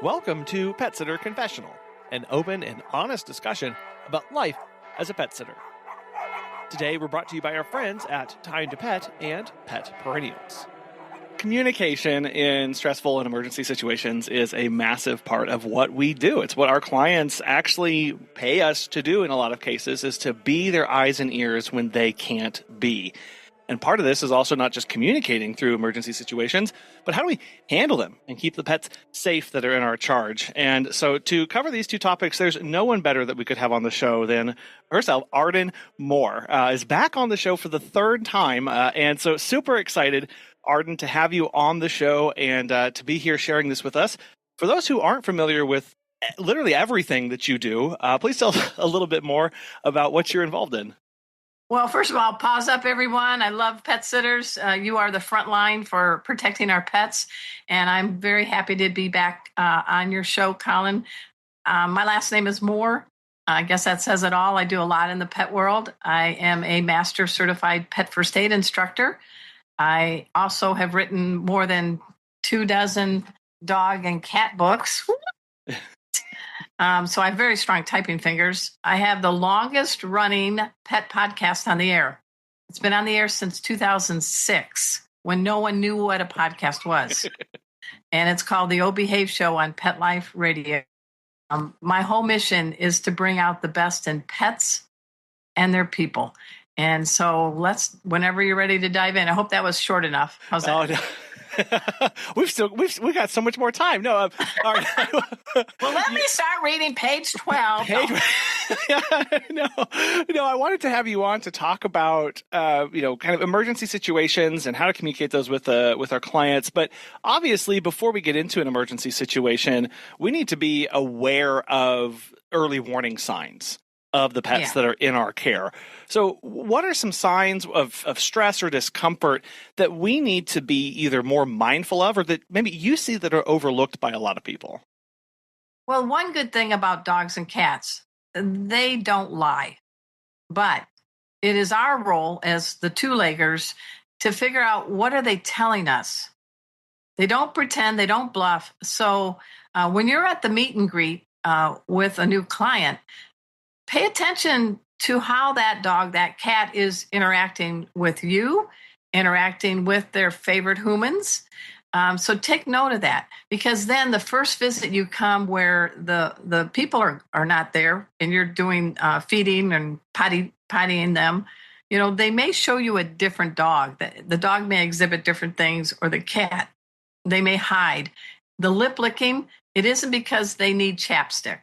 Welcome to Pet Sitter Confessional, an open and honest discussion about life as a pet sitter. Today we're brought to you by our friends at Time to Pet and Pet Perennials. Communication in stressful and emergency situations is a massive part of what we do. It's what our clients actually pay us to do in a lot of cases, is to be their eyes and ears when they can't be. And part of this is also not just communicating through emergency situations, but how do we handle them and keep the pets safe that are in our charge? And so to cover these two topics, there's no one better that we could have on the show than herself. Arden Moore is back on the show for the third time. And so super excited, Arden, to have you on the show and to be here sharing this with us. For those who aren't familiar with literally everything that you do, please tell us a little bit more about what you're involved in. Well, first of all, pause up, everyone. I love pet sitters. You are the front line for protecting our pets, and I'm very happy to be back on your show, Colin. My last name is Moore. I guess that says it all. I do a lot in the pet world. I am a master certified pet first aid instructor. I also have written more than 24 dog and cat books. So I have very strong typing fingers. I have the longest running pet podcast on the air. It's been on the air since 2006, when no one knew what a podcast was. And it's called the O Behave Show on Pet Life Radio. My whole mission is to bring out the best in pets and their people. And so whenever you're ready to dive in, I hope that was short enough. How's that? Oh, no. we've got so much more time. No, all right. Well, let me start reading page 12. No, I wanted to have you on to talk about, kind of emergency situations and how to communicate those with our clients. But obviously, before we get into an emergency situation, we need to be aware of early warning signs of the pets that are in our care. So what are some signs of stress or discomfort that we need to be either more mindful of, or that maybe you see that are overlooked by a lot of people? Well, one good thing about dogs and cats, they don't lie. But it is our role as the two-leggers to figure out, what are they telling us? They don't pretend, they don't bluff. So when you're at the meet and greet with a new client, pay attention to how that dog, that cat is interacting with you, interacting with their favorite humans. So take note of that, because then the first visit you come where the people are not there and you're doing feeding and pottying them, they may show you a different dog. The dog may exhibit different things, or the cat, they may hide. The lip licking, it isn't because they need chapstick.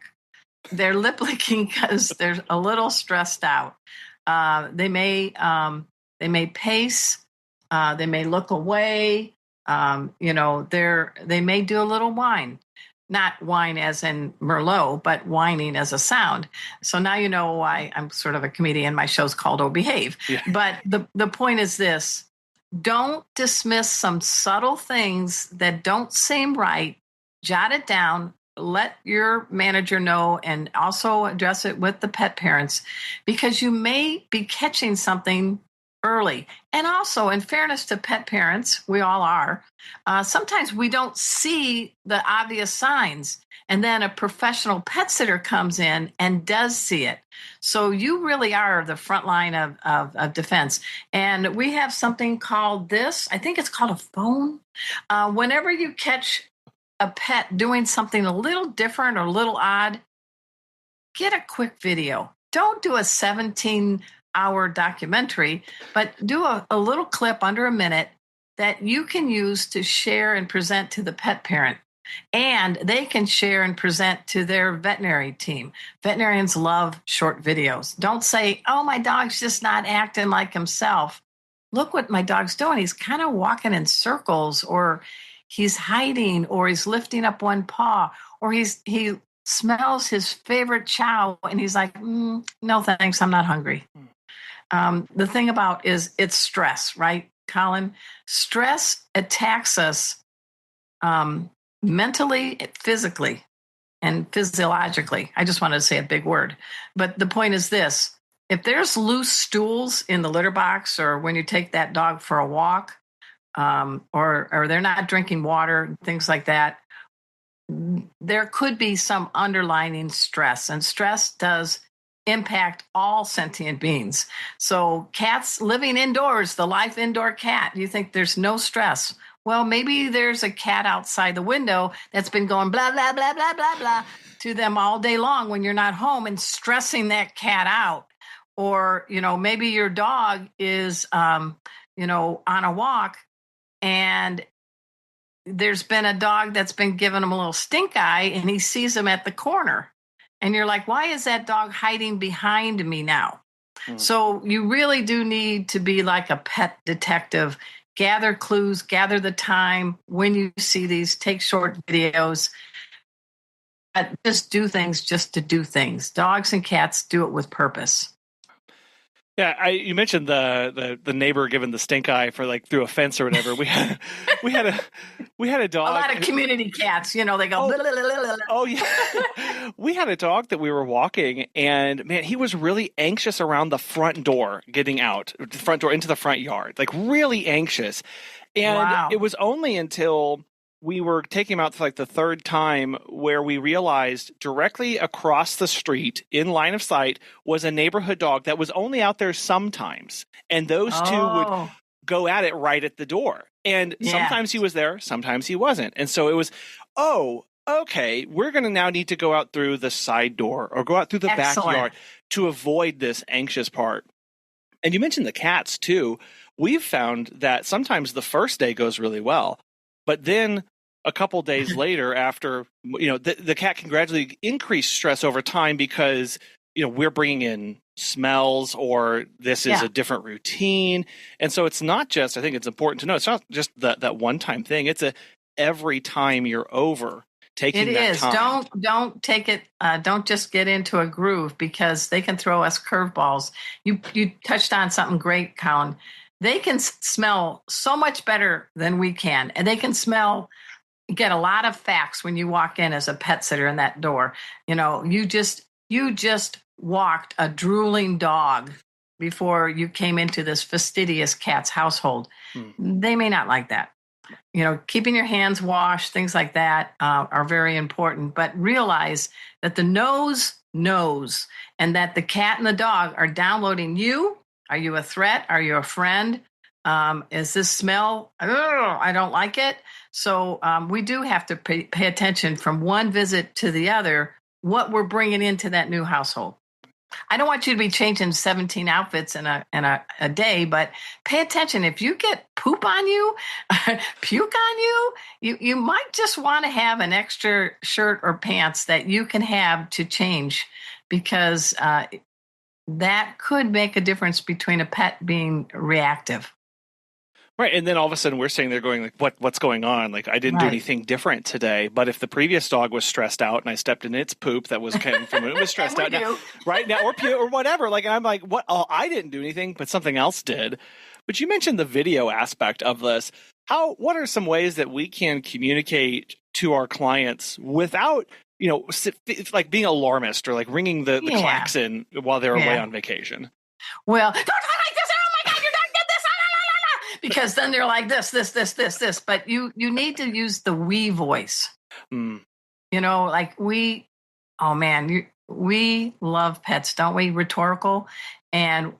They're lip licking because they're a little stressed out. They may pace. They may look away. They may do a little whine, not whine as in Merlot, but whining as a sound. So now you know why I'm sort of a comedian. My show's called Oh Behave. Yeah. But the point is this: don't dismiss some subtle things that don't seem right. Jot it down. Let your manager know, and also address it with the pet parents, because you may be catching something early. And also, in fairness to pet parents, we all are, sometimes we don't see the obvious signs. And then a professional pet sitter comes in and does see it. So you really are the front line of defense. And we have something called this, I think it's called a phone. Whenever you catch a pet doing something a little different or a little odd, get a quick video. Don't do a 17-hour documentary, but do a little clip under a minute that you can use to share and present to the pet parent. And they can share and present to their veterinary team. Veterinarians love short videos. Don't say, oh, my dog's just not acting like himself. Look what my dog's doing. He's kind of walking in circles, or he's hiding, or he's lifting up one paw, or he smells his favorite chow and he's like, no, thanks, I'm not hungry. The thing about it's stress, right, Colin? Stress attacks us mentally, physically, and physiologically. I just wanted to say a big word. But the point is this: if there's loose stools in the litter box, or when you take that dog for a walk, or they're not drinking water, things like that, there could be some underlying stress, and stress does impact all sentient beings. So cats living indoors, the life indoor cat, you think there's no stress. Well, maybe there's a cat outside the window that's been going blah, blah, blah, blah, blah, blah to them all day long when you're not home and stressing that cat out. Or, maybe your dog is, on a walk, and there's been a dog that's been giving him a little stink eye, and he sees him at the corner. And you're like, why is that dog hiding behind me now? So you really do need to be like a pet detective. Gather clues, gather the time when you see these, take short videos. Just do things just to do things. Dogs and cats do it with purpose. Yeah, you mentioned the neighbor giving the stink eye for through a fence or whatever. We had a dog. A lot of community cats, they go. Oh yeah, we had a dog that we were walking, and man, he was really anxious around the front door, getting out the front door into the front yard, really anxious. And It was only until we were taking him out for the third time where we realized directly across the street in line of sight was a neighborhood dog that was only out there sometimes. And those two would go at it right at the door. And sometimes he was there, sometimes he wasn't. And so it was, okay, we're going to now need to go out through the side door or go out through the backyard to avoid this anxious part. And you mentioned the cats too. We've found that sometimes the first day goes really well. But then a couple days later, after, the cat can gradually increase stress over time because, we're bringing in smells or this is a different routine. And so it's not just, I think it's important to know, it's not just that one-time thing. It's every time you're over taking that time. Don't take it. Don't just get into a groove because they can throw us curveballs. You touched on something great, Colin. They can smell so much better than we can. And they can get a lot of facts when you walk in as a pet sitter in that door. You just walked a drooling dog before you came into this fastidious cat's household. They may not like that. Keeping your hands washed, things like that are very important. But realize that the nose knows, and that the cat and the dog are downloading you. Are you a threat? Are you a friend? Is this smell? I don't like it. So we do have to pay attention from one visit to the other, what we're bringing into that new household. I don't want you to be changing 17 outfits in a day, but pay attention. If you get poop on you, puke on you might just want to have an extra shirt or pants that you can have to change, because that could make a difference between a pet being reactive. Right. And then all of a sudden we're sitting there going what's going on? I didn't do anything different today. But if the previous dog was stressed out and I stepped in its poop that was coming from it was stressed out now, right now, or whatever. And I'm like, what? Oh, I didn't do anything, but something else did. But you mentioned the video aspect of this. What are some ways that we can communicate to our clients without, being alarmist or ringing the klaxon while they're away on vacation? Well, don't talk like this. Oh my God, your dog did this. Because then they're like this. But you need to use the we voice. We love pets, don't we? Rhetorical. And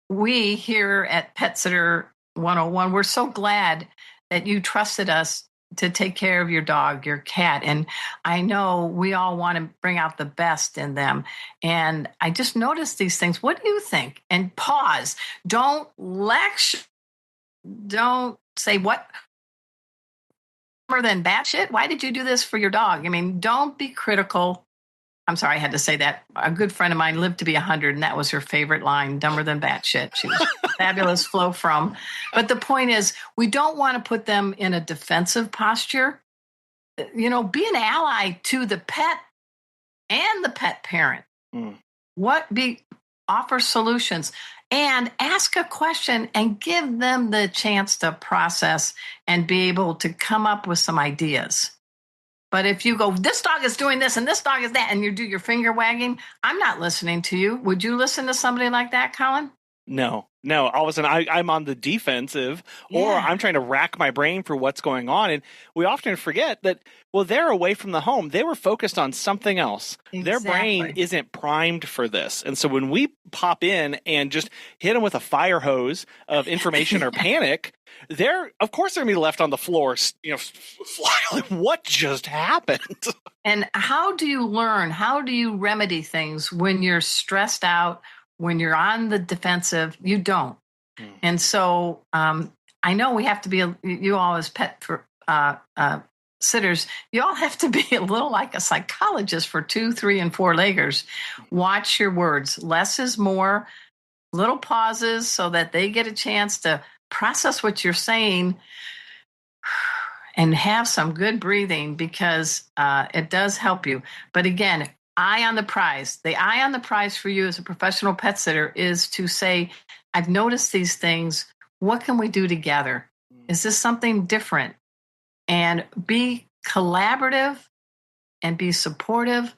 we here at Pet Sitter 101, we're so glad that you trusted us to take care of your dog, your cat. And I know we all want to bring out the best in them. And I just noticed these things. What do you think? And pause. Don't lecture. Don't say what more than batshit. Why did you do this for your dog? I mean, don't be critical. I'm sorry, I had to say that. A good friend of mine lived to be 100, and that was her favorite line, dumber than batshit. She was fabulous flow from. But the point is, we don't want to put them in a defensive posture. Be an ally to the pet and the pet parent. Offer solutions and ask a question and give them the chance to process and be able to come up with some ideas. But if you go, this dog is doing this and this dog is that, and you do your finger wagging, I'm not listening to you. Would you listen to somebody like that, Colin? No. All of a sudden, I'm on the defensive, or I'm trying to rack my brain for what's going on. And we often forget that, well, they're away from the home. They were focused on something else. Exactly. Their brain isn't primed for this. And so when we pop in and just hit them with a fire hose of information or panic, of course, they're going to be left on the floor, like, what just happened? And how do you learn? How do you remedy things when you're stressed out? When you're on the defensive, you don't. And so I know we have to be, you all as pet sitters, you all have to be a little like a psychologist for 2, 3, and 4-leggers. Watch your words. Less is more. Little pauses so that they get a chance to process what you're saying and have some good breathing, because it does help you. But again, eye on the prize. The eye on the prize for you as a professional pet sitter is to say, I've noticed these things. What can we do together? Is this something different? And be collaborative and be supportive,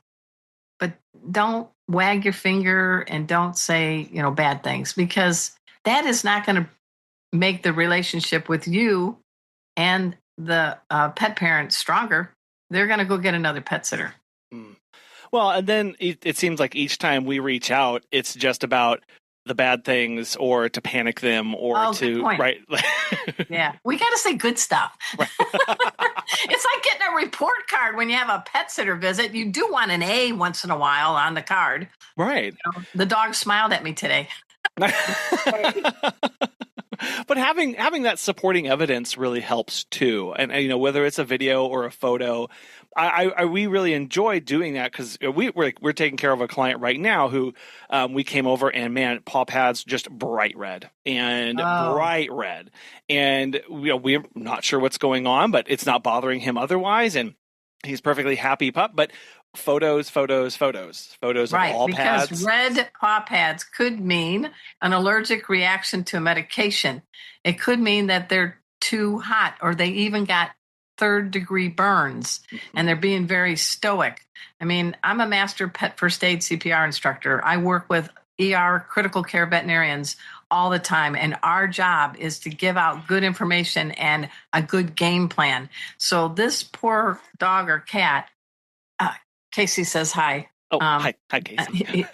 but don't wag your finger and don't say, bad things, because that is not going to make the relationship with you and the pet parent stronger. They're going to go get another pet sitter. Well, and then it seems like each time we reach out, it's just about the bad things, or to panic them, or right. Yeah, we got to say good stuff. Right. It's like getting a report card when you have a pet sitter visit. You do want an A once in a while on the card. Right. The dog smiled at me today. But having that supporting evidence really helps too. And whether it's a video or a photo, we really enjoy doing that, because we're taking care of a client right now who we came over, and man, paw pads just bright red, and we're not sure what's going on, but it's not bothering him otherwise, and he's perfectly happy pup. But photos of all pads. Because red paw pads could mean an allergic reaction to a medication. It could mean that they're too hot, or they even got 3rd-degree burns, and they're being very stoic. I mean, I'm a master pet first aid CPR instructor. I work with ER critical care veterinarians all the time, and our job is to give out good information and a good game plan. So this poor dog or cat, Casey says hi. Oh, hi, Casey.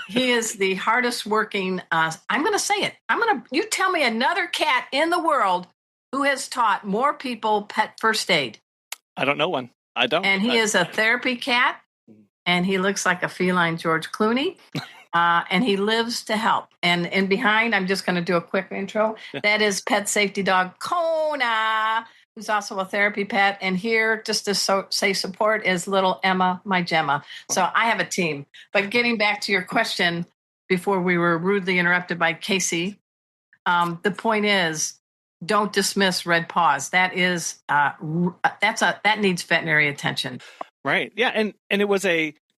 He is the hardest working. I'm going to say it. You tell me another cat in the world who has taught more people pet first aid. I don't know one. I don't. And he is a therapy cat, and he looks like a feline George Clooney, and he lives to help. And behind, I'm just going to do a quick intro. Yeah. That is pet safety dog Kona, who's also a therapy pet. And here, just to say support, is little Emma, my Gemma. So I have a team. But getting back to your question before we were rudely interrupted by Casey, the point is, don't dismiss red paws. That is that needs veterinary attention. Right. Yeah. And it was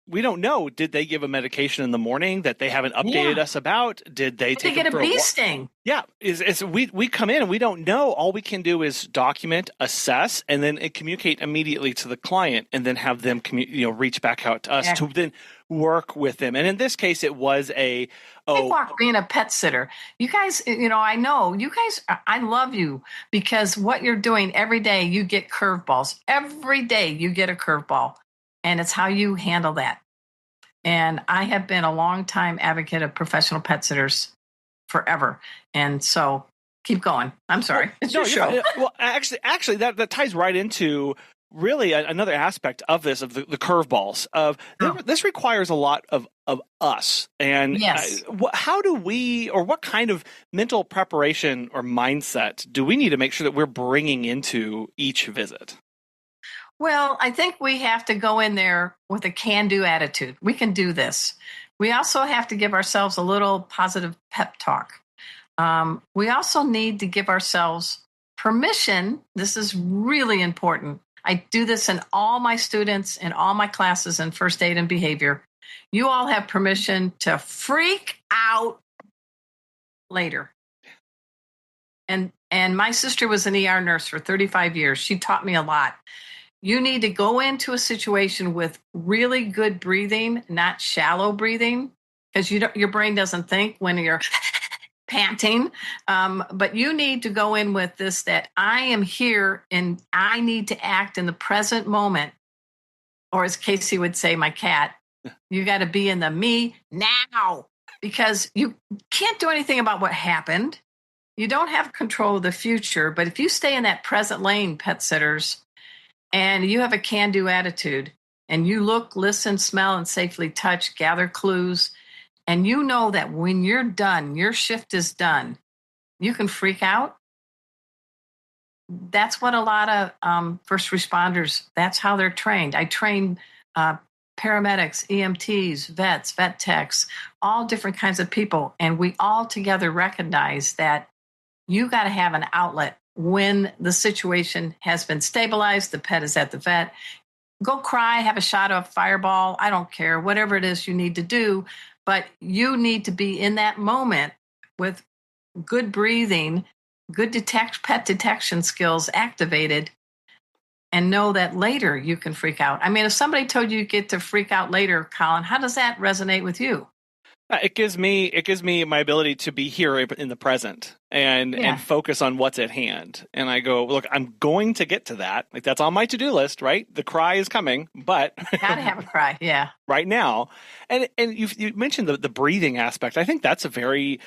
we don't know. Did they give a medication in the morning that they haven't updated us about? Did they get a bee sting? Yeah. We come in and we don't know. All we can do is document, assess, and then communicate immediately to the client, and then have them reach back out to us to then work with them. And in this case, it was being a pet sitter. You guys, I know you guys, I love you, because what you're doing every day, you get curveballs. Every day you get a curveball, and it's how you handle that. And I have been a long time advocate of professional pet sitters forever. And so keep going. I'm sorry. It's your show. Well, actually that ties right into really another aspect of this, of the curveballs of this requires a lot of us. And yes. How do we, or what kind of mental preparation or mindset do we need to make sure that we're bringing into each visit? Well, I think we have to go in there with a can-do attitude. We can do this. We also have to give ourselves a little positive pep talk. We also need to give ourselves permission. This is really important. I do this in all my students, in all my classes in first aid and behavior. You all have permission to freak out later. And my sister was an ER nurse for 35 years. She taught me a lot. You need to go into a situation with really good breathing, not shallow breathing, because your brain doesn't think when you're panting. But you need to go in with this, that I am here and I need to act in the present moment. Or as Casey would say, my cat, you got to be in the me now, because you can't do anything about what happened. You don't have control of the future. But if you stay in that present lane, pet sitters, and you have a can-do attitude, and you look, listen, smell, and safely touch, gather clues, and you know that when you're done, your shift is done, you can freak out. That's what a lot of first responders, that's how they're trained. I train paramedics, EMTs, vets, vet techs, all different kinds of people. And we all together recognize that you got to have an outlet when the situation has been stabilized, the pet is at the vet. Go cry, have a shot of Fireball. I don't care, whatever it is you need to do. But you need to be in that moment with good breathing, good pet detection skills activated, and know that later you can freak out. I mean, if somebody told you get to freak out later, Colin, how does that resonate with you? It gives me my ability to be here in the present and focus on what's at hand. And I go, look, I'm going to get to that. Like, that's on my to-do list, right? The cry is coming, but gotta have a cry, yeah. Right now. And you mentioned the breathing aspect. I think that's a very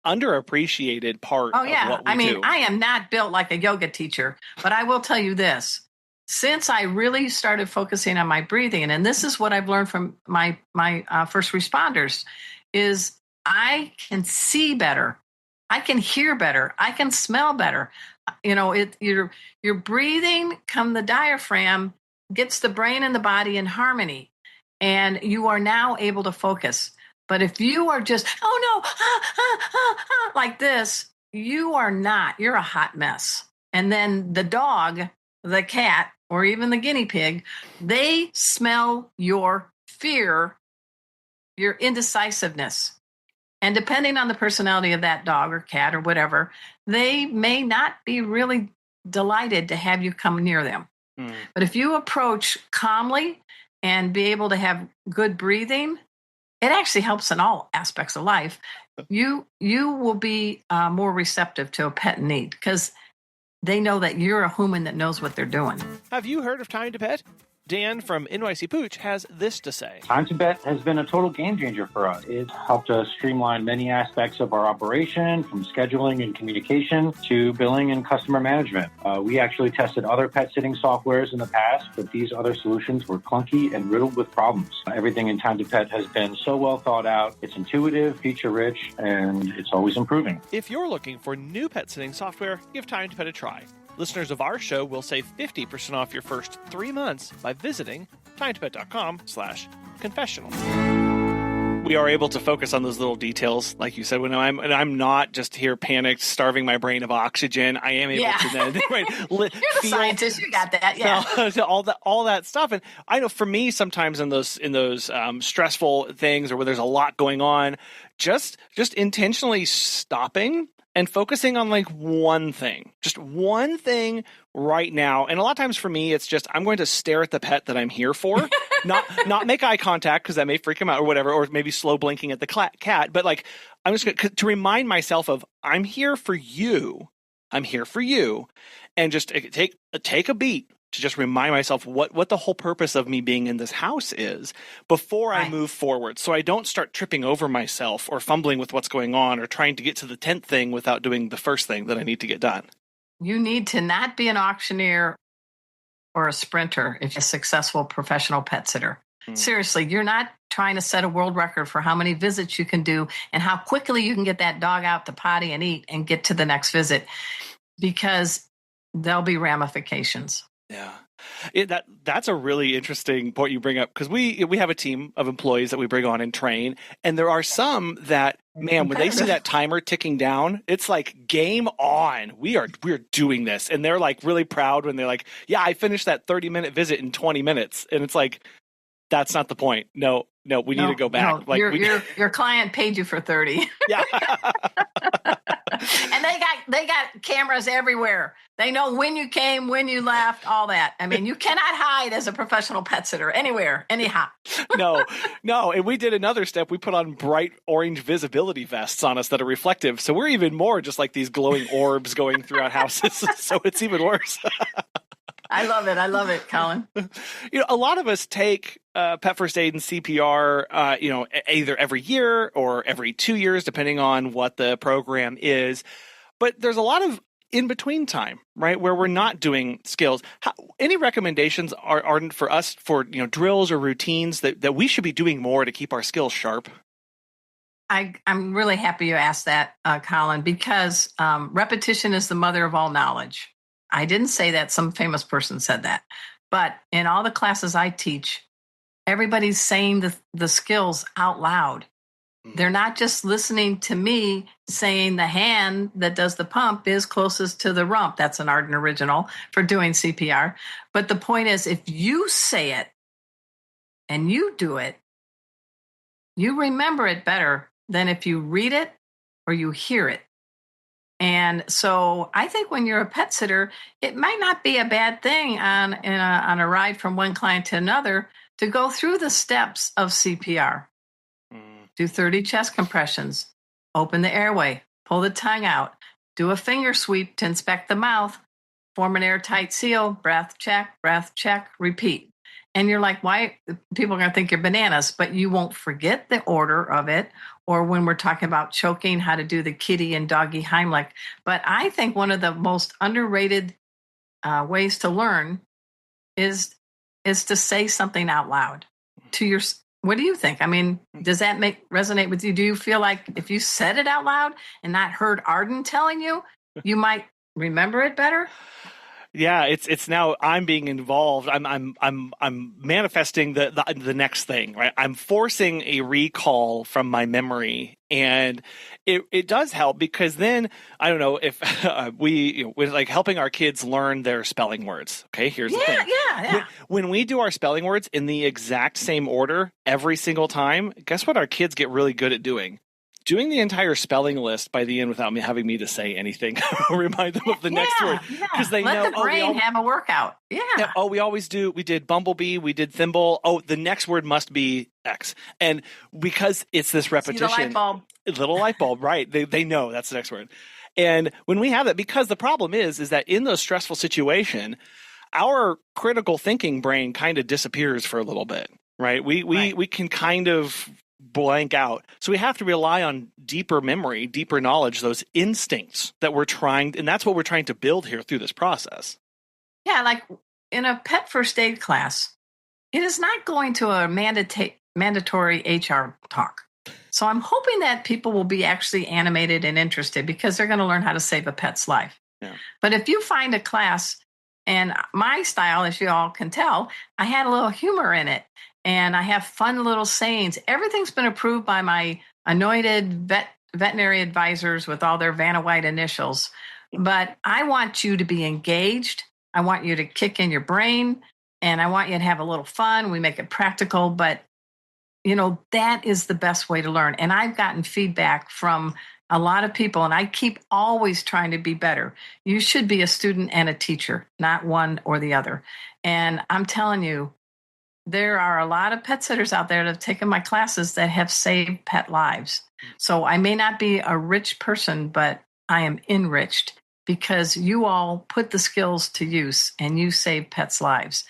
underappreciated part of what we do. I am not built like a yoga teacher, but I will tell you this. Since I really started focusing on my breathing, and this is what I've learned from my first responders, is I can see better, I can hear better, I can smell better. You know, your breathing come the diaphragm gets the brain and the body in harmony, and you are now able to focus. But if you are just, like this, you are not. You're a hot mess. And then the dog, the cat, or even the guinea pig, they smell your fear, your indecisiveness. And depending on the personality of that dog or cat or whatever, they may not be really delighted to have you come near them. But if you approach calmly and be able to have good breathing, it actually helps in all aspects of life. You will be more receptive to a pet need because they know that you're a human that knows what they're doing. Have you heard of Time to Pet? Dan from NYC Pooch has this to say. Time to Pet has been a total game changer for us. It's helped us streamline many aspects of our operation, from scheduling and communication to billing and customer management. We actually tested other pet sitting softwares in the past, but these other solutions were clunky and riddled with problems. Everything in Time to Pet has been so well thought out. It's intuitive, feature-rich, and it's always improving. If you're looking for new pet sitting software, give Time to Pet a try. Listeners of our show will save 50% off your first 3 months by visiting timetopet.com/confessional. We are able to focus on those little details, like you said. When I'm not just here panicked, starving my brain of oxygen. I am able to then You're the scientist. You got that, yeah. all that stuff, and I know for me, sometimes in those stressful things or where there's a lot going on, just intentionally stopping and focusing on like just one thing right now. And a lot of times for me, it's just, I'm going to stare at the pet that I'm here for, not make eye contact because that may freak him out or whatever, or maybe slow blinking at the cat. But like, I'm just going to remind myself of, I'm here for you. I'm here for you. And just take a beat to just remind myself what the whole purpose of me being in this house is before I move forward. So I don't start tripping over myself or fumbling with what's going on or trying to get to the 10th thing without doing the first thing that I need to get done. You need to not be an auctioneer or a sprinter if you're a successful professional pet sitter. Seriously, you're not trying to set a world record for how many visits you can do and how quickly you can get that dog out to potty and eat and get to the next visit, because there'll be ramifications. Yeah. That's a really interesting point you bring up, because we have a team of employees that we bring on and train, and there are some that, man, when they see that timer ticking down, it's like game on. We're doing this, and they're like really proud when they're like, yeah, I finished that 30-minute visit in 20 minutes, and it's like, that's not the point. No, we need to go back. No, your client paid you for 30. Yeah. And they got cameras everywhere. They know when you came, when you left, all that. I mean, you cannot hide as a professional pet sitter anywhere, anyhow. No. And we did another step. We put on bright orange visibility vests on us that are reflective. So we're even more just like these glowing orbs going throughout houses. So it's even worse. I love it, Colin. A lot of us take pet first aid and CPR, either every year or every 2 years, depending on what the program is. But there's a lot of in-between time, right, where we're not doing skills. Any recommendations are for us for drills or routines that we should be doing more to keep our skills sharp? I'm really happy you asked that, Colin, because repetition is the mother of all knowledge. I didn't say that. Some famous person said that. But in all the classes I teach, everybody's saying the skills out loud. They're not just listening to me saying the hand that does the pump is closest to the rump. That's an Arden original for doing CPR. But the point is, if you say it and you do it, you remember it better than if you read it or you hear it. And so I think when you're a pet sitter, it might not be a bad thing on a ride from one client to another to go through the steps of CPR. Do 30 chest compressions, open the airway, pull the tongue out, do a finger sweep to inspect the mouth, form an airtight seal, breath check, repeat. And you're like, why? People are going to think you're bananas, but you won't forget the order of it. Or when we're talking about choking, how to do the kitty and doggy Heimlich. But I think one of the most underrated ways to learn is to say something out loud to your. What do you think? I mean, does that resonate with you? Do you feel like if you said it out loud and not heard Arden telling you, you might remember it better? Yeah, it's now I'm being involved. I'm manifesting the next thing, right? I'm forcing a recall from my memory, and it does help because then I don't know if we're like helping our kids learn their spelling words. Okay, here's the thing. Yeah. When we do our spelling words in the exact same order every single time, guess what? Our kids get really good at doing the entire spelling list by the end without me having to say anything. Remind them of the next word because they Let know. the brain have a workout. Yeah. We always do. We did bumblebee. We did thimble. Oh, the next word must be X. And because it's this repetition, See the light bulb. Little light bulb, right? They know that's the next word. And when we have that, because the problem is that in those stressful situation, our critical thinking brain kind of disappears for a little bit, right? We can kind of blank out. So we have to rely on deeper memory, deeper knowledge, those instincts that we're trying, and that's what we're trying to build here through this process. Yeah, like in a pet first aid class, it is not going to a mandatory HR talk. So I'm hoping that people will be actually animated and interested because they're going to learn how to save a pet's life. Yeah. But if you find a class, and my style, as you all can tell, I had a little humor in it. And I have fun little sayings. Everything's been approved by my anointed veterinary advisors with all their Vanna White initials. But I want you to be engaged. I want you to kick in your brain. And I want you to have a little fun. We make it practical. But, that is the best way to learn. And I've gotten feedback from a lot of people. And I keep always trying to be better. You should be a student and a teacher, not one or the other. And I'm telling you, there are a lot of pet sitters out there that have taken my classes that have saved pet lives. So I may not be a rich person, but I am enriched because you all put the skills to use and you save pets' lives.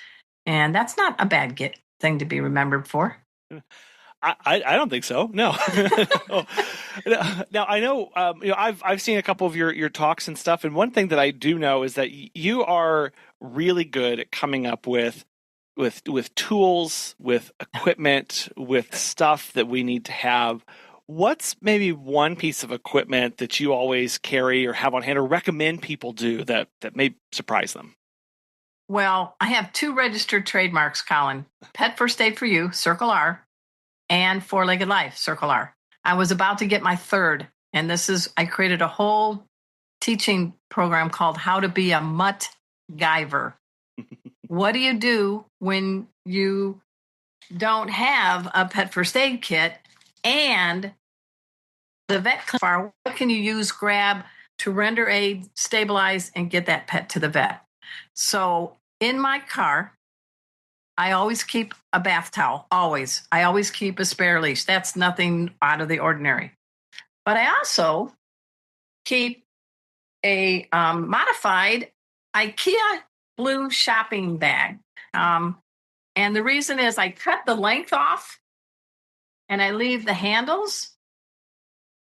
And that's not a bad thing to be remembered for. I don't think so. No. Now I know I've seen a couple of your talks and stuff, and one thing that I do know is that you are really good at coming up with tools, with equipment, with stuff that we need to have. What's maybe one piece of equipment that you always carry or have on hand or recommend people do that may surprise them? Well, I have 2 registered trademarks, Colin. Pet First Aid for You, Circle R, and Four-Legged Life, Circle R. I was about to get my 3rd, and I created a whole teaching program called How to Be a MacGyver. What do you do when you don't have a pet first aid kit and the vet clinic? What can you use, grab, to render aid, stabilize, and get that pet to the vet. So in my car, I always keep a bath towel, always. I always keep a spare leash. That's nothing out of the ordinary. But I also keep a modified IKEA blue shopping bag. And the reason is I cut the length off and I leave the handles.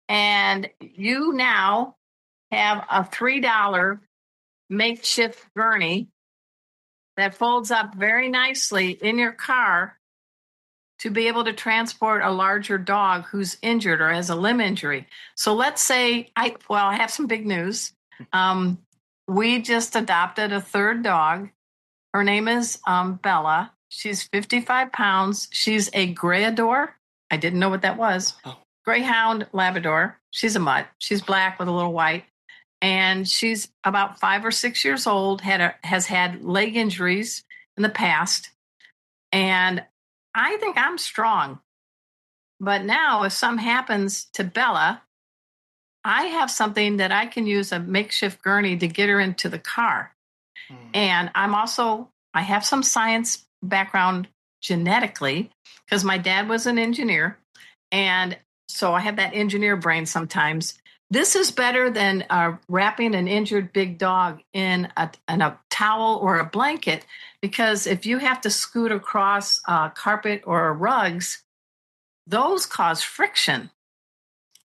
And you now have a $3 makeshift gurney that folds up very nicely in your car to be able to transport a larger dog who's injured or has a limb injury. So let's say I have some big news. We just adopted a third dog. Her name is Bella. She's 55 pounds. She's a Greyador. I didn't know what that was. Oh. Greyhound Labrador. She's a mutt. She's black with a little white. And she's about 5 or 6 years old, has had leg injuries in the past. And I think I'm strong. But now if something happens to Bella, I have something that I can use, a makeshift gurney, to get her into the car. And I have some science background genetically because my dad was an engineer. And so I have that engineer brain sometimes. This is better than wrapping an injured big dog in a towel or a blanket, because if you have to scoot across carpet or rugs, those cause friction.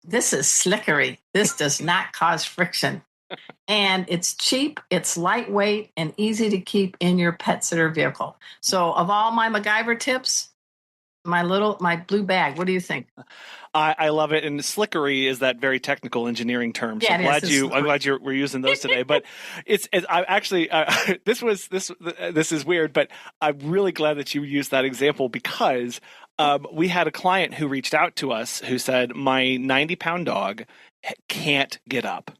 This is slickery. This does not cause friction. And it's cheap, it's lightweight, and easy to keep in your pet sitter vehicle. So of all my MacGyver tips, my blue bag, what do you think? I love it. And slickery is that very technical engineering term. So Yeah, I'm glad we're using those today. But I actually, this is weird, but I'm really glad that you used that example because we had a client who reached out to us who said, my 90-pound dog can't get up.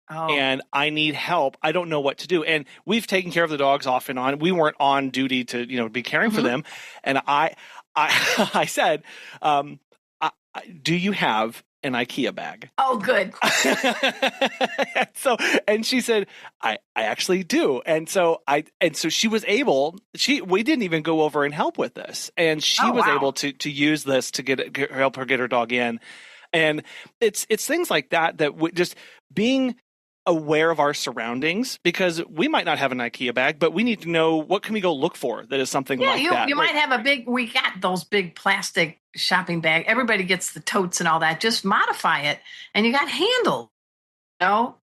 Oh. And I need help. I don't know what to do. And we've taken care of the dogs off and on. We weren't on duty to, be caring for them. And I said, do you have an IKEA bag? Oh, good. And she said, I actually do. And so she was able, we didn't even go over and help with this. And she was able to use this to help her get her dog in. And it's things like that just being aware of our surroundings, because we might not have an IKEA bag, but we need to know what can we go look for that is something like that. You might have we got those big plastic shopping bag. Everybody gets the totes and all that. Just modify it. And you got handle,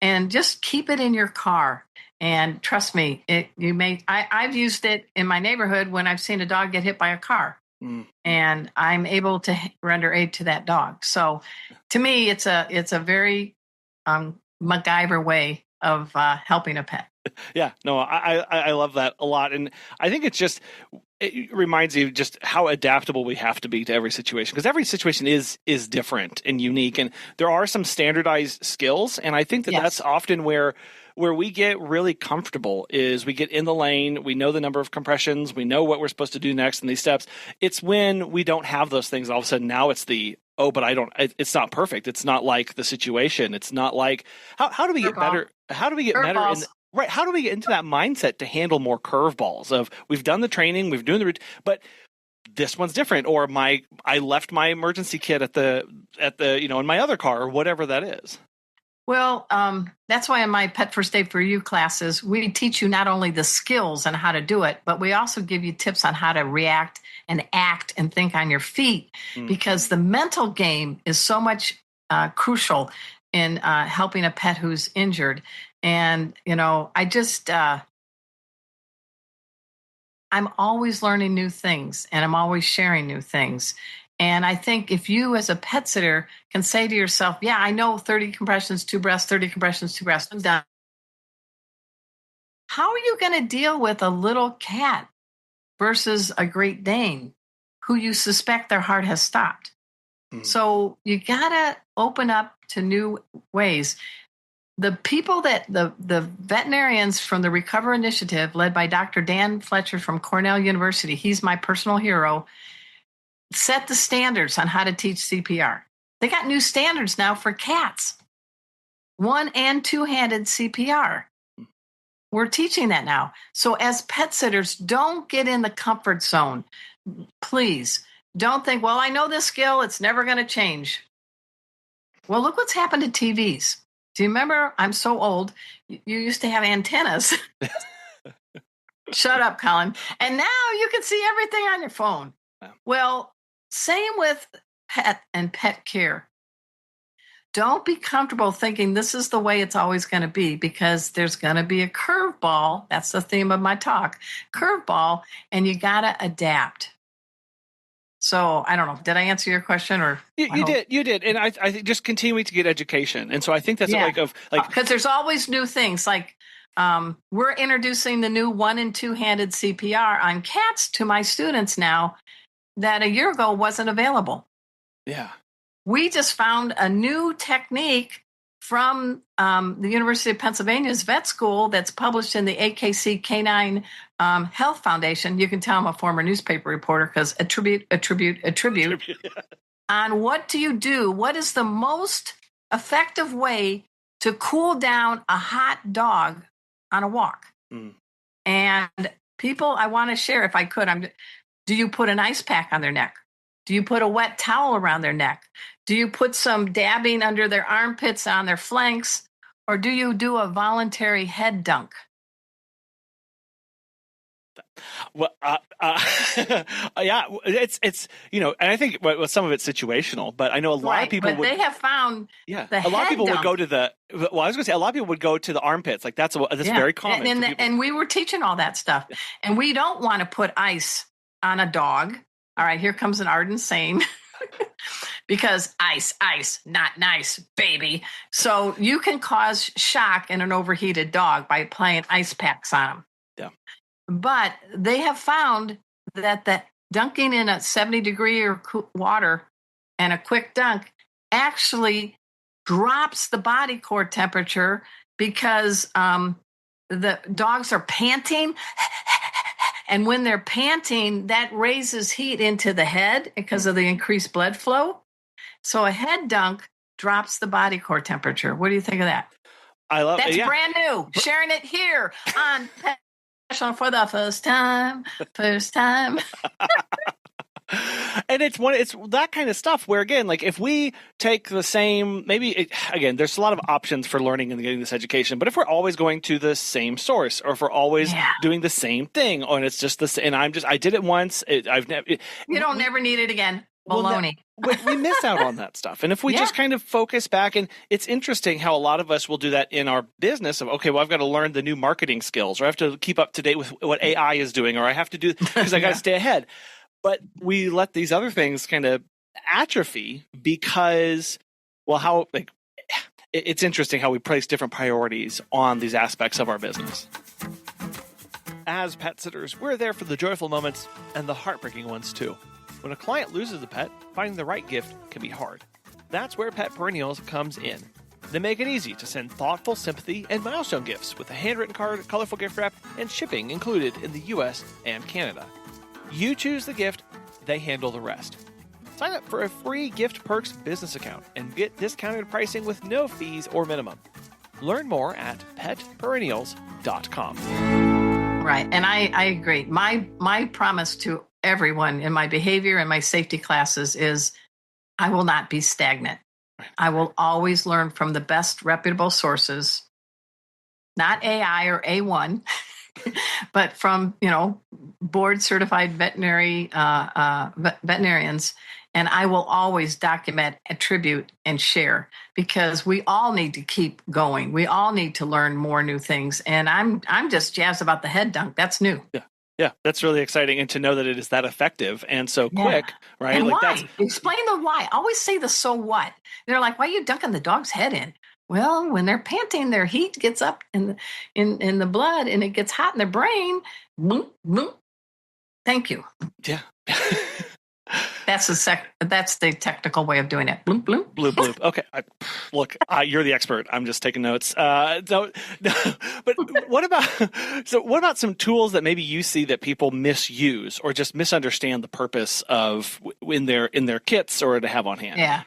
and just keep it in your car. And trust me, I've used it in my neighborhood when I've seen a dog get hit by a car. And I'm able to render aid to that dog. So to me, it's a very MacGyver way of helping a pet. Yeah, no, I love that a lot. And I think it reminds you just how adaptable we have to be to every situation, because every situation is different and unique. And there are some standardized skills. And I think that's often where we get really comfortable is we get in the lane, we know the number of compressions, we know what we're supposed to do next in these steps. It's when we don't have those things, all of a sudden now it's it's not perfect. It's not like the situation. It's not like, how do we get better? How do we get better? How do we get into that mindset to handle more curveballs of we've done the training, we've done the, but this one's different, or I left my emergency kit at the in my other car, or whatever that is. Well, that's why in my Pet First Aid for You classes, we teach you not only the skills and how to do it, but we also give you tips on how to react and act and think on your feet, because the mental game is so much crucial in helping a pet who's injured. And, I'm always learning new things, and I'm always sharing new things. And I think if you as a pet sitter can say to yourself, yeah, I know 30 compressions, 2 breaths, 30 compressions, 2 breaths, I'm done. How are you going to deal with a little cat versus a Great Dane who you suspect their heart has stopped? So you got to open up to new ways. The people the veterinarians from the Recover Initiative, led by Dr. Dan Fletcher from Cornell University, he's my personal hero, set the standards on how to teach CPR. They got new standards now for cats. one and two-handed CPR. We're teaching that now. So as pet sitters, don't get in the comfort zone. Please don't think, well, I know this skill. It's never going to change. Well, look what's happened to TVs. Do you remember? I'm so old. You used to have antennas. Shut up, Colin. And now you can see everything on your phone. Well, same with pet and pet care. Don't be comfortable thinking this is the way it's always going to be, because there's going to be a curveball. That's the theme of my talk. Curveball, and you got to adapt. So I don't know. Did I answer your question, or you did, and I think just continuing to get education, and so I think that's because there's always new things. Like we're introducing the new 1 and 2-handed CPR on cats to my students now that a year ago wasn't available. Yeah, we just found a new technique from the University of Pennsylvania's vet school that's published in the AKC Canine Health Foundation. You can tell I'm a former newspaper reporter because attribute. On what do you do? What is the most effective way to cool down a hot dog on a walk? And people, I want to share, if I could, do you put an ice pack on their neck? Do you put a wet towel around their neck? Do you put some dabbing under their armpits on their flanks? Or do you do a voluntary head dunk? Well, yeah, it's and I think some of it's situational, but I know a lot of people. But they have found, a lot of people would go to the. Well, I was going to say a lot of people would go to the armpits. Like that's very common. And we were teaching all that stuff, and we don't want to put ice on a dog. All right, here comes an Arden saying. Because ice, not nice, baby. So you can cause shock in an overheated dog by applying ice packs on them. Yeah. But they have found that the dunking in a 70-degree or water and a quick dunk actually drops the body core temperature because the dogs are panting. And when they're panting, that raises heat into the head because of the increased blood flow. So a head dunk drops the body core temperature. What do you think of that? I love it. That's brand new. Sharing it here on Confessional for the first time. And it's that kind of stuff where, again, like if we take the same, again, there's a lot of options for learning and getting this education, but if we're always going to the same source, or if we're always doing the same thing, and it's just this, and I did it once, you don't never need it again. Baloney. We miss out on that stuff. And if we just kind of focus back, and it's interesting how a lot of us will do that in our business of, okay, well, I've got to learn the new marketing skills, or I have to keep up to date with what AI is doing, or I have to do, because I got to stay ahead. But we let these other things kind of atrophy because, well, it's interesting how we place different priorities on these aspects of our business. As pet sitters, we're there for the joyful moments and the heartbreaking ones too. When a client loses a pet, finding the right gift can be hard. That's where Pet Perennials comes in. They make it easy to send thoughtful sympathy and milestone gifts with a handwritten card, colorful gift wrap, and shipping included in the US and Canada. You choose the gift, they handle the rest. Sign up for a free Gift Perks business account and get discounted pricing with no fees or minimum. Learn more at petperennials.com. Right, and I agree. My promise to everyone in my behavior and my safety classes is I will not be stagnant. I will always learn from the best reputable sources, not AI or A1. But from, board certified veterinarians, and I will always document, attribute, and share, because we all need to keep going. We all need to learn more new things. And I'm just jazzed about the head dunk. That's new. Yeah, that's really exciting, and to know that it is that effective and so quick, right? And why? Explain the why. Always say the so what. They're like, why are you dunking the dog's head in? Well, when they're panting, their heat gets up in the blood, and it gets hot in their brain. Bloop, bloop. Thank you. Yeah. That's the technical way of doing it. Bloop, bloop. Bloop, bloop. Okay. Look, you're the expert. I'm just taking notes. But what about some tools that maybe you see that people misuse or just misunderstand the purpose of in their kits or to have on hand? Yeah.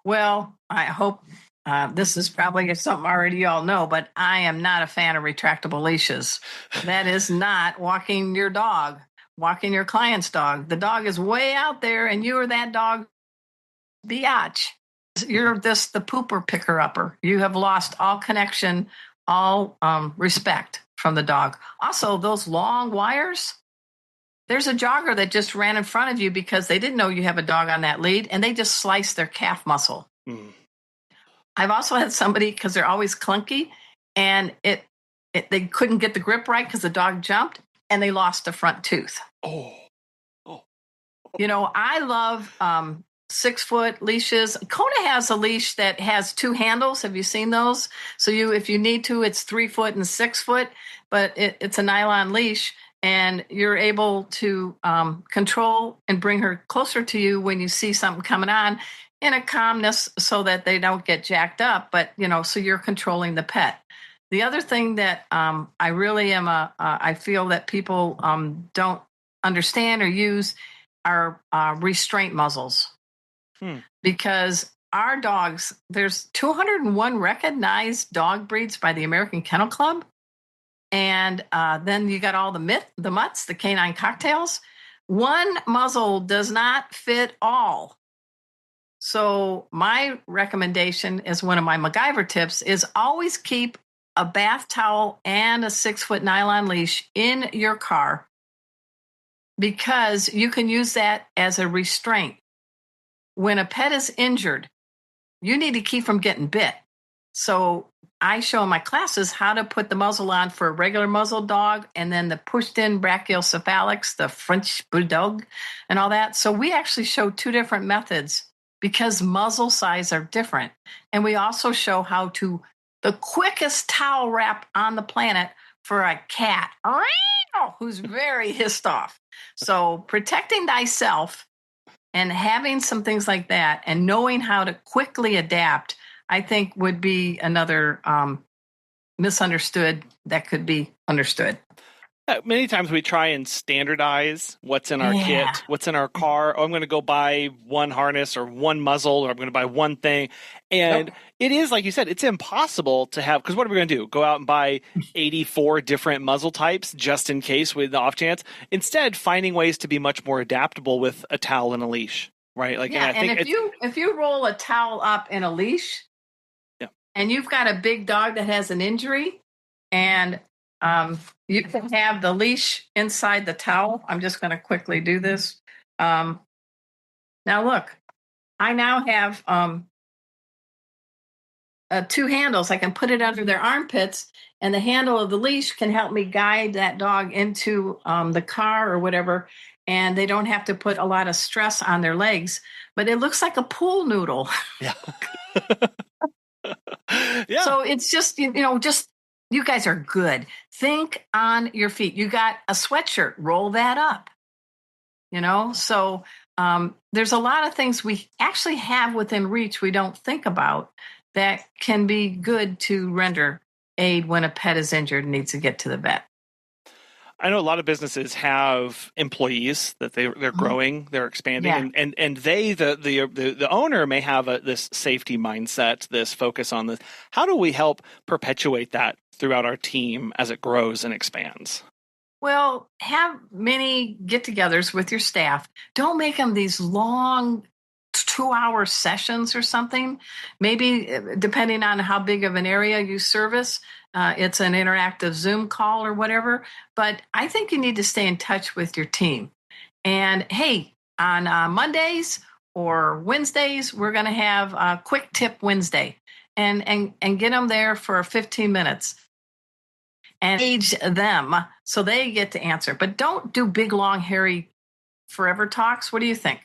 Well, I hope this is probably something already you all know, but I am not a fan of retractable leashes. That is not walking your dog, walking your client's dog. The dog is way out there, and you are that dog biatch. You're the pooper picker-upper. You have lost all connection, all respect from the dog. Also, those long wires, there's a jogger that just ran in front of you because they didn't know you have a dog on that lead, and they just sliced their calf muscle. Mm. I've also had somebody, because they're always clunky, and they couldn't get the grip right because the dog jumped, and they lost a front tooth. Oh. I love 6-foot leashes. Kona has a leash that has 2 handles. Have you seen those? So if you need to, it's 3 foot and 6 foot, but it's a nylon leash, and you're able to control and bring her closer to you when you see something coming on in a calmness so that they don't get jacked up, but, so you're controlling the pet. The other thing that I really am I feel that people don't understand or use are restraint muzzles. Because our dogs, there's 201 recognized dog breeds by the American Kennel Club. And then you got all the mutts, the canine cocktails. One muzzle does not fit all. So my recommendation is one of my MacGyver tips is always keep a bath towel and a 6-foot nylon leash in your car, because you can use that as a restraint. When a pet is injured, you need to keep from getting bit. So I show in my classes how to put the muzzle on for a regular muzzle dog, and then the pushed-in brachiocephalics, the French bulldog, and all that. So we actually show 2 different methods because muzzle size are different. And we also show how to, the quickest towel wrap on the planet for a cat who's very hissed off. So protecting thyself and having some things like that and knowing how to quickly adapt, I think would be another misunderstood that could be understood. Many times we try and standardize what's in our kit, what's in our car. Oh, I'm going to go buy one harness or one muzzle, or I'm going to buy one thing. And it is, like you said, it's impossible to have, because what are we going to do? Go out and buy 84 different muzzle types just in case with the off chance? Instead, finding ways to be much more adaptable with a towel and a leash, right? Like, yeah, and if you roll a towel up in a leash, and you've got a big dog that has an injury, and you can have the leash inside the towel. I'm just going to quickly do this. Now, look, I now have 2 handles. I can put it under their armpits, and the handle of the leash can help me guide that dog into the car or whatever, and they don't have to put a lot of stress on their legs. But it looks like a pool noodle. Yeah. Yeah. So it's just, just, you guys are good. Think on your feet. You got a sweatshirt, roll that up, So there's a lot of things we actually have within reach we don't think about that can be good to render aid when a pet is injured and needs to get to the vet. I know a lot of businesses have employees that they're growing, they're expanding, and they, the owner may have this safety mindset, this focus on this. How do we help perpetuate that throughout our team as it grows and expands? Well, have many get-togethers with your staff. Don't make them these long 2-hour sessions or something. Maybe depending on how big of an area you service, it's an interactive Zoom call or whatever. But I think you need to stay in touch with your team. And hey, on Mondays or Wednesdays, we're going to have a quick tip Wednesday, and get them there for 15 minutes and age them so they get to answer. But don't do big, long, hairy forever talks. What do you think?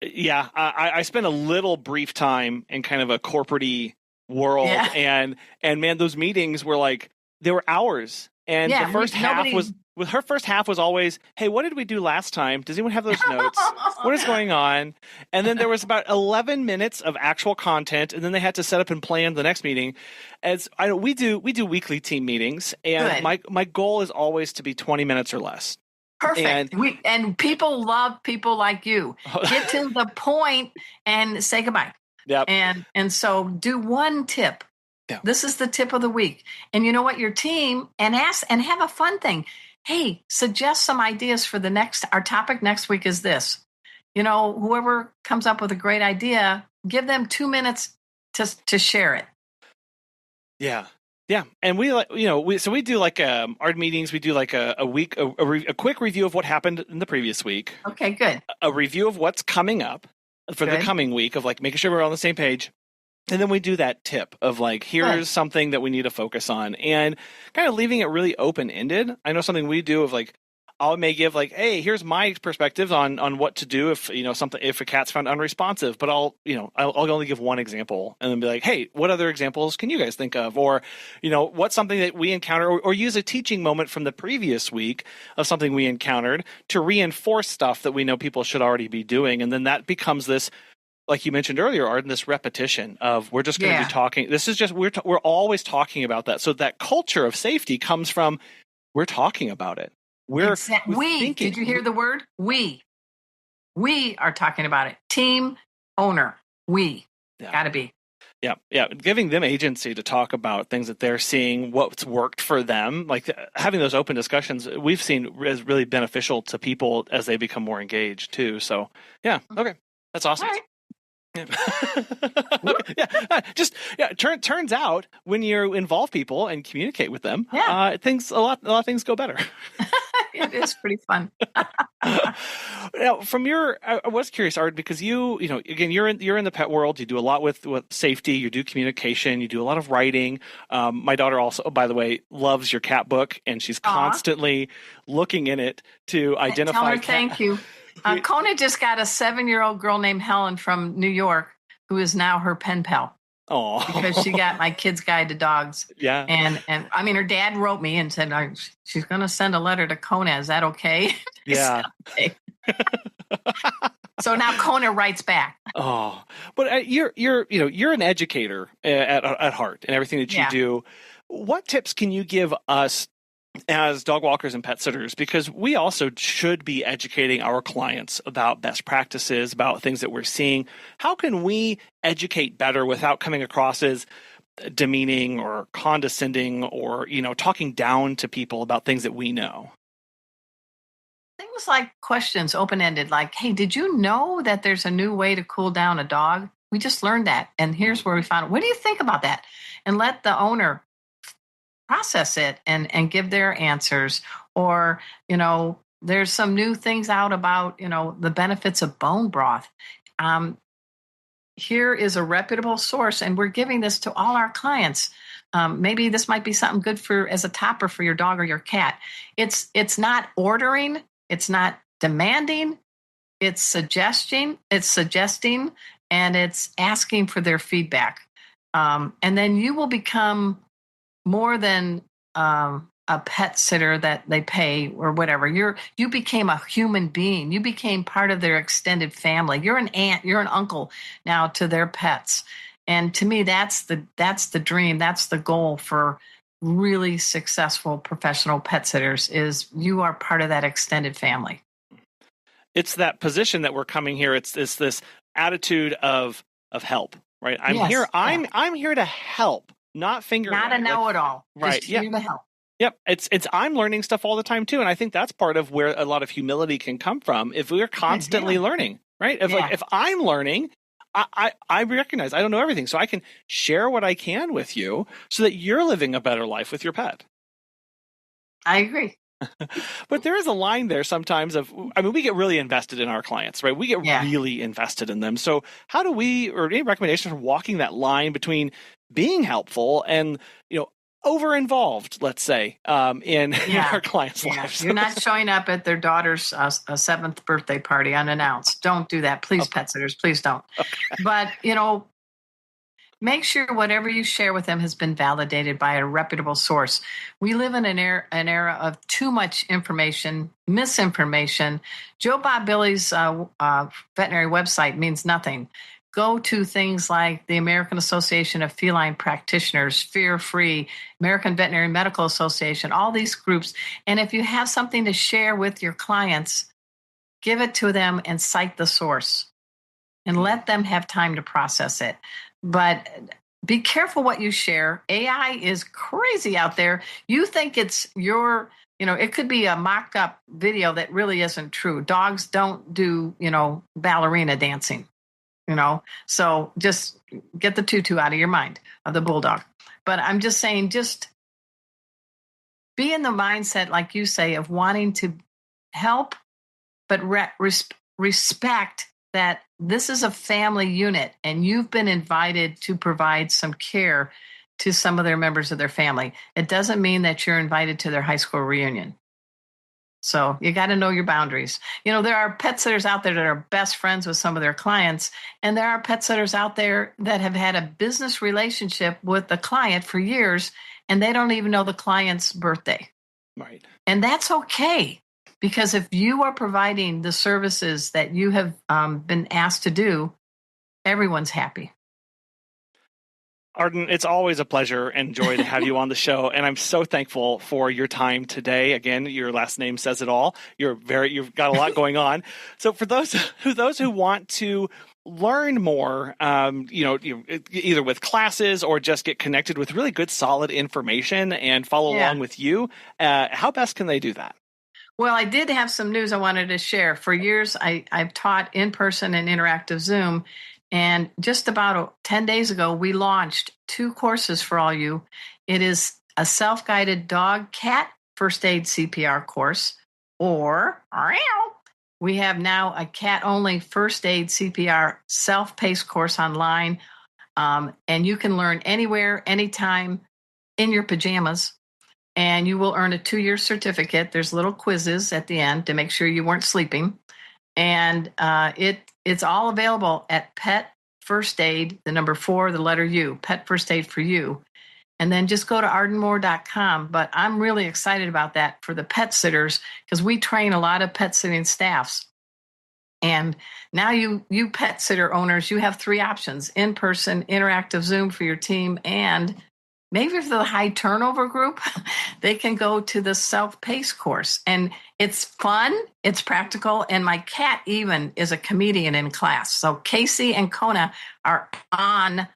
Yeah, I spent a little brief time in kind of a corporate-y world, and man, those meetings were they were hours. And the first half was always, hey, what did we do last time? Does anyone have those notes? What is going on? And then there was about 11 minutes of actual content, and then they had to set up and plan the next meeting. As I know, we do weekly team meetings, and my goal is always to be 20 minutes or less. Perfect. And people love people like you. Get to the point and say goodbye. Yep. And so do one tip. Yeah. This is the tip of the week. And you know what? Your team, and ask and have a fun thing. Hey, suggest some ideas for our topic next week is this. Whoever comes up with a great idea, give them 2 minutes to share it. Yeah. Yeah. And we do like our meetings. We do like a week, a quick review of what happened in the previous week. Okay, good. A review of what's coming up for the coming week, of like making sure we're on the same page. And then we do that tip of like, here's something that we need to focus on, and kind of leaving it really open-ended. I know something we do of like, I may give like, hey, here's my perspectives on what to do if if a cat's found unresponsive, but I'll only give one example and then be like, hey, what other examples can you guys think of? Or, what's something that we encounter, or use a teaching moment from the previous week of something we encountered to reinforce stuff that we know people should already be doing. And then that becomes this, like you mentioned earlier, Arden, this repetition of we're just going to be talking. This is just, we're always talking about that. So that culture of safety comes from, we're talking about it. We're thinking. Did you hear the word? We are talking about it. Team, owner, gotta be. Yeah. Yeah. Giving them agency to talk about things that they're seeing, what's worked for them. Like having those open discussions, we've seen is really beneficial to people as they become more engaged too. So yeah. Okay. That's awesome. All right. Turns out when you involve people and communicate with them, a lot of things go better. It is pretty fun. Now, I was curious, Art, because again, you're in the pet world. You do a lot with safety. You do communication. You do a lot of writing. My daughter also, by the way, loves your cat book, and she's constantly looking in it to identify. Tell her thank you. Kona just got a 7-year-old girl named Helen from New York, who is now her pen pal. Oh, because she got my Kid's Guide to Dogs. Yeah. And I mean, her dad wrote me and said, she's going to send a letter to Kona. Is that okay? Yeah. Okay. So now Kona writes back. Oh, but you're an educator at heart, and everything that you do. What tips can you give us as dog walkers and pet sitters? Because we also should be educating our clients about best practices, about things that we're seeing. How can we educate better without coming across as demeaning or condescending or, talking down to people about things that we know? Things like questions, open-ended, like, hey, did you know that there's a new way to cool down a dog? We just learned that. And here's where we found it. What do you think about that? And let the owner process it and give their answers. Or, there's some new things out about, the benefits of bone broth. Here is a reputable source, and we're giving this to all our clients. Maybe this might be something good as a topper for your dog or your cat. It's not ordering. It's not demanding. It's suggesting, and it's asking for their feedback. And then you will become more than a pet sitter that they pay or whatever. You became a human being. You became part of their extended family. You're an aunt, you're an uncle now to their pets. And to me, that's the dream. That's the goal for really successful professional pet sitters, is you are part of that extended family. It's that position that we're coming here. It's this attitude of help, right? I'm here to help. Not a know-it-all. Right. Just here to help. Yep. It's I'm learning stuff all the time too. And I think that's part of where a lot of humility can come from if we're constantly learning, right? If I'm learning, I recognize I don't know everything. So I can share what I can with you so that you're living a better life with your pet. I agree. But there is a line there sometimes we get really invested in our clients, right? We get really invested in them. So how do we, or any recommendations for walking that line between being helpful and, over-involved, let's say, in our clients' lives? You're not showing up at their daughter's 7th birthday party unannounced. Don't do that. Please, pet sitters, please don't. Okay. But, make sure whatever you share with them has been validated by a reputable source. We live in an era of too much information, misinformation. Joe Bob Billy's veterinary website means nothing. Go to things like the American Association of Feline Practitioners, Fear Free, American Veterinary Medical Association, all these groups. And if you have something to share with your clients, give it to them and cite the source. and let them have time to process it. But be careful what you share. AI is crazy out there. You think it's it could be a mock-up video that really isn't true. Dogs don't do, ballerina dancing, So just get the tutu out of your mind of the bulldog. But I'm just saying, just be in the mindset, like you say, of wanting to help, but respect that this is a family unit and you've been invited to provide some care to some of their members of their family. It doesn't mean that you're invited to their high school reunion. So you got to know your boundaries. There are pet sitters out there that are best friends with some of their clients, and there are pet sitters out there that have had a business relationship with the client for years, and they don't even know the client's birthday. Right. And that's okay, because if you are providing the services that you have been asked to do, everyone's happy. Arden, it's always a pleasure and joy to have you on the show, and I'm so thankful for your time today. Again, your last name says it all. You've got a lot going on. So for those who want to learn more, either with classes or just get connected with really good, solid information and follow along with you, how best can they do that? Well, I did have some news I wanted to share. For years, I've taught in person and interactive Zoom. And just about 10 days ago, we launched 2 courses for all you. It is a self-guided dog-cat first aid CPR course, or we have now a cat-only first aid CPR self-paced course online. And you can learn anywhere, anytime, in your pajamas. And you will earn a 2-year certificate. There's little quizzes at the end to make sure you weren't sleeping. And it's all available at Pet First Aid, the number 4, the letter U, Pet First Aid for You. And then just go to ardenmoore.com. But I'm really excited about that for the pet sitters, because we train a lot of pet sitting staffs. And now you pet sitter owners, you have 3 options: in-person, interactive Zoom for your team, and maybe for the high turnover group, they can go to the self-paced course. And it's fun, it's practical, and my cat even is a comedian in class. So Casey and Kona are on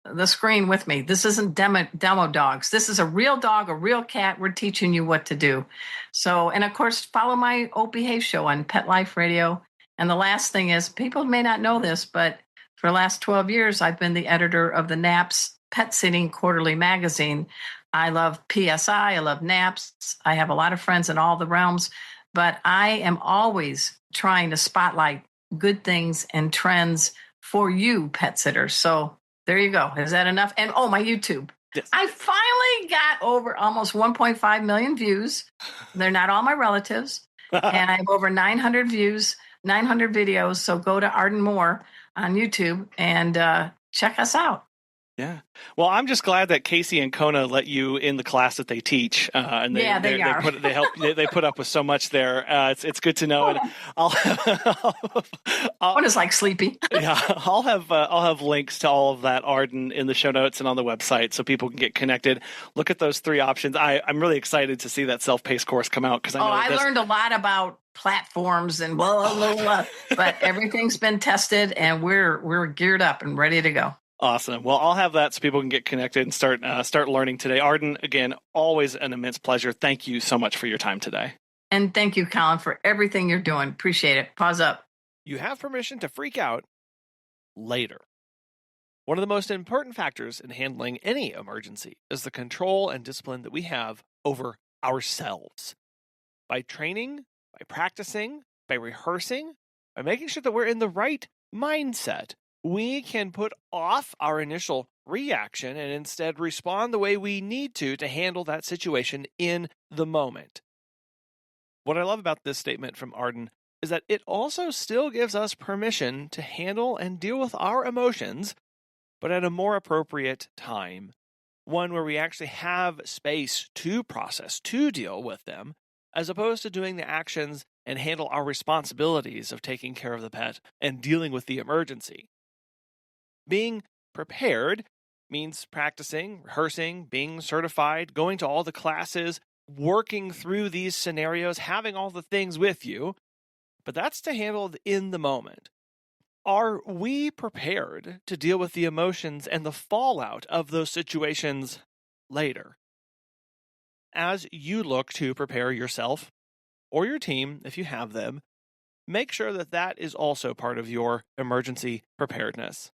the screen with me. This isn't demo dogs. This is a real dog, a real cat. We're teaching you what to do. So, and of course, follow my Behave show on Pet Life Radio. And the last thing is, people may not know this, but for the last 12 years, I've been the editor of the NAPS Pet Sitting Quarterly magazine. I love PSI. I love NAPS. I have a lot of friends in all the realms, but I am always trying to spotlight good things and trends for you pet sitters. So there you go. Is that enough? And my YouTube. Yes. I finally got over almost 1.5 million views. They're not all my relatives. And I have over 900 views, 900 videos. So go to Arden Moore on YouTube and check us out. Yeah. Well, I'm just glad that Casey and Kona let you in the class that they teach, and they put up with so much there. It's good to know, and one is like sleepy. Yeah, I'll have links to all of that, Arden, in the show notes and on the website, so people can get connected. Look at those 3 options. I'm really excited to see that self-paced course come out, because I learned a lot about platforms and blah blah blah, but everything's been tested, and we're geared up and ready to go. Awesome. Well, I'll have that so people can get connected and start learning today. Arden, again, always an immense pleasure. Thank you so much for your time today. And thank you, Colin, for everything you're doing. Appreciate it. Pause up. You have permission to freak out later. One of the most important factors in handling any emergency is the control and discipline that we have over ourselves. By training, by practicing, by rehearsing, by making sure that we're in the right mindset, we can put off our initial reaction and instead respond the way we need to handle that situation in the moment. What I love about this statement from Arden is that it also still gives us permission to handle and deal with our emotions, but at a more appropriate time, one where we actually have space to process, to deal with them, as opposed to doing the actions and handle our responsibilities of taking care of the pet and dealing with the emergency. Being prepared means practicing, rehearsing, being certified, going to all the classes, working through these scenarios, having all the things with you. But that's to handle in the moment. Are we prepared to deal with the emotions and the fallout of those situations later? As you look to prepare yourself or your team, if you have them, make sure that that is also part of your emergency preparedness.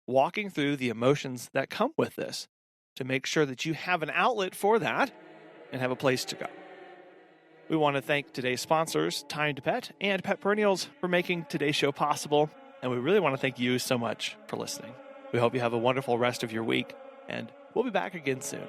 Walking through the emotions that come with this to make sure that you have an outlet for that and have a place to go. We want to thank today's sponsors, Time to Pet and Pet Perennials, for making today's show possible. And we really want to thank you so much for listening. We hope you have a wonderful rest of your week, and we'll be back again soon.